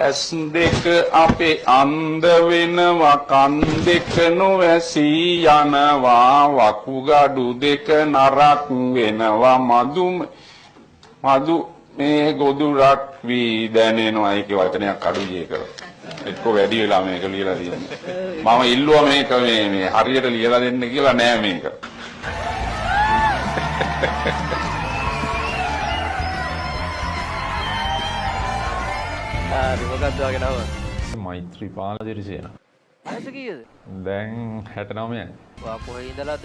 ඇස් දෙක අපේ අන්ධ වෙනවා කන් දෙක නොවැසී යනවා වකුගඩු දෙක නරක් වෙනවා මදු මේ ගොදුරක් වී දැනෙනවා. ඒකේ වචනයක් අඩුයි ඒක. එක්ක වැඩි වෙලා මේක ලියලා තියෙන්නේ. මම ඉල්ලුවා මේක මේ හරියට ලියලා දෙන්න කියලා නෑ මේක. මොකක්ද වගේ නම? මෛත්‍රීපාල දිරිසේන. වයස කීයද? දැන් 69යි. ඔයා කොහේ ඉඳලාද?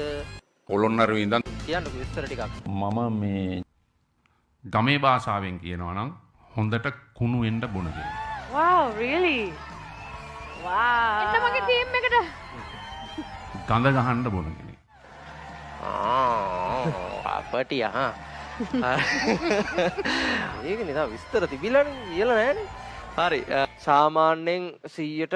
පොළොන්නරුවේ ඉඳන් කියන්නකෝ විස්තර ටිකක්. මම මේ ගමේ භාෂාවෙන් කියනවා නම් හොඳට කුණු වෙන්න බොන කෙනෙක්. Wow, really? Wow. එන්න මගේ ටීම් එකට. ගඳ ගහන්න බොන කෙනෙක්. අපටිය හා. ඒකනේ තා විස්තර තිබිලානේ කියලා නෑනේ. හරි. සාමාන්‍යයෙන් 100ට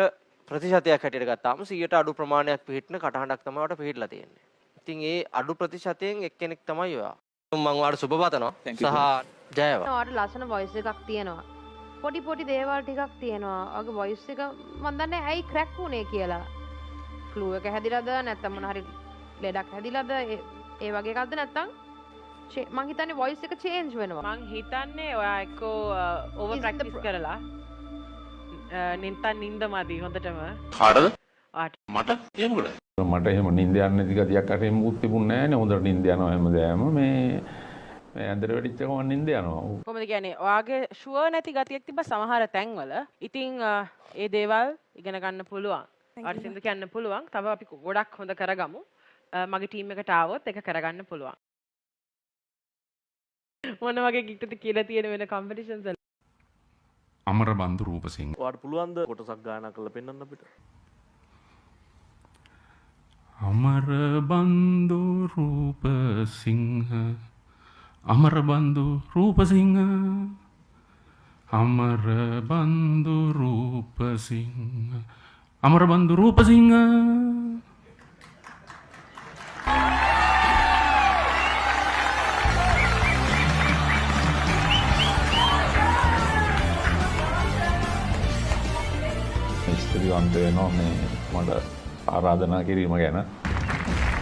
ප්‍රතිශතයක් හැටියට ගත්තාම 100ට අඩු ප්‍රමාණයක් පිළිහිටන කටහඬක් තමයි ඔයාලට පිළිහිටලා තියෙන්නේ. ඉතින් ඒ අඩු ප්‍රතිශතයෙන් එක්කෙනෙක් තමයි ඔයා. මම ඔයාලට සුබ පතනවා. සහ ජයවා. ඔයාලට ලස්සන වොයිස් එකක් තියෙනවා. පොඩි දේවල් ටිකක් තියෙනවා. ඔයාගේ වොයිස් එක මම දන්නේ ඇයි ක්‍රැක් වුනේ කියලා. ෆ්ලූ එක හැදිලාද නැත්නම් මොන හරි ලෙඩක් හැදිලාද ඒ වගේ එකක්ද නැත්නම් මං හිතන්නේ වොයිස් එක චේන්ජ් වෙනවා. මං හිතන්නේ ඔයා එක්කෝ ඕවර් ප්‍රැක්ටිස් කරලා නින්ද මදි හොඳටම. කාටද? ආට. මට? එහෙමද? මට එහෙම නිින්ද යන්නේ නැති ගතියක් අර එහෙම මුත් තිබුණේ නැහැ නේ. හොඳට නිින්ද යනවා හැමදාම මේ ඇඳට වෙඩිච්ච ගමන් නිින්ද යනවා. කොහොමද කියන්නේ? ඔයාගේ ෂුවර් නැති ගතියක් තිබ්බ සමහර තැන්වල. ඉතින් ඒ දේවල් ඉගෙන ගන්න පුළුවන්. ආට සින්දු කියන්න පුළුවන්. තව අපි ගොඩක් හොඳ කරගමු. මගේ ටීම් එකට ආවොත් ඒක කරගන්න පුළුවන්. මොන වගේ ගිට්ටුද කියලා තියෙන වෙන කම්පිටිෂන්ස් වල? අමරබන්දු රූපසිංහ. ඔයාලට පුළුවන් ද කොටසක් ගායනා කරලා පෙන්වන්න අපිට? අමරබන්දු රූපසිංහ අමරබන්දු රූපසිංහ අමරබන්දු රූපසිංහ අමරබන්දු රූපසිංහ. ස්තුතිවන්ත වෙනවා මේ මට ආරාධනා කිරීම ගැන.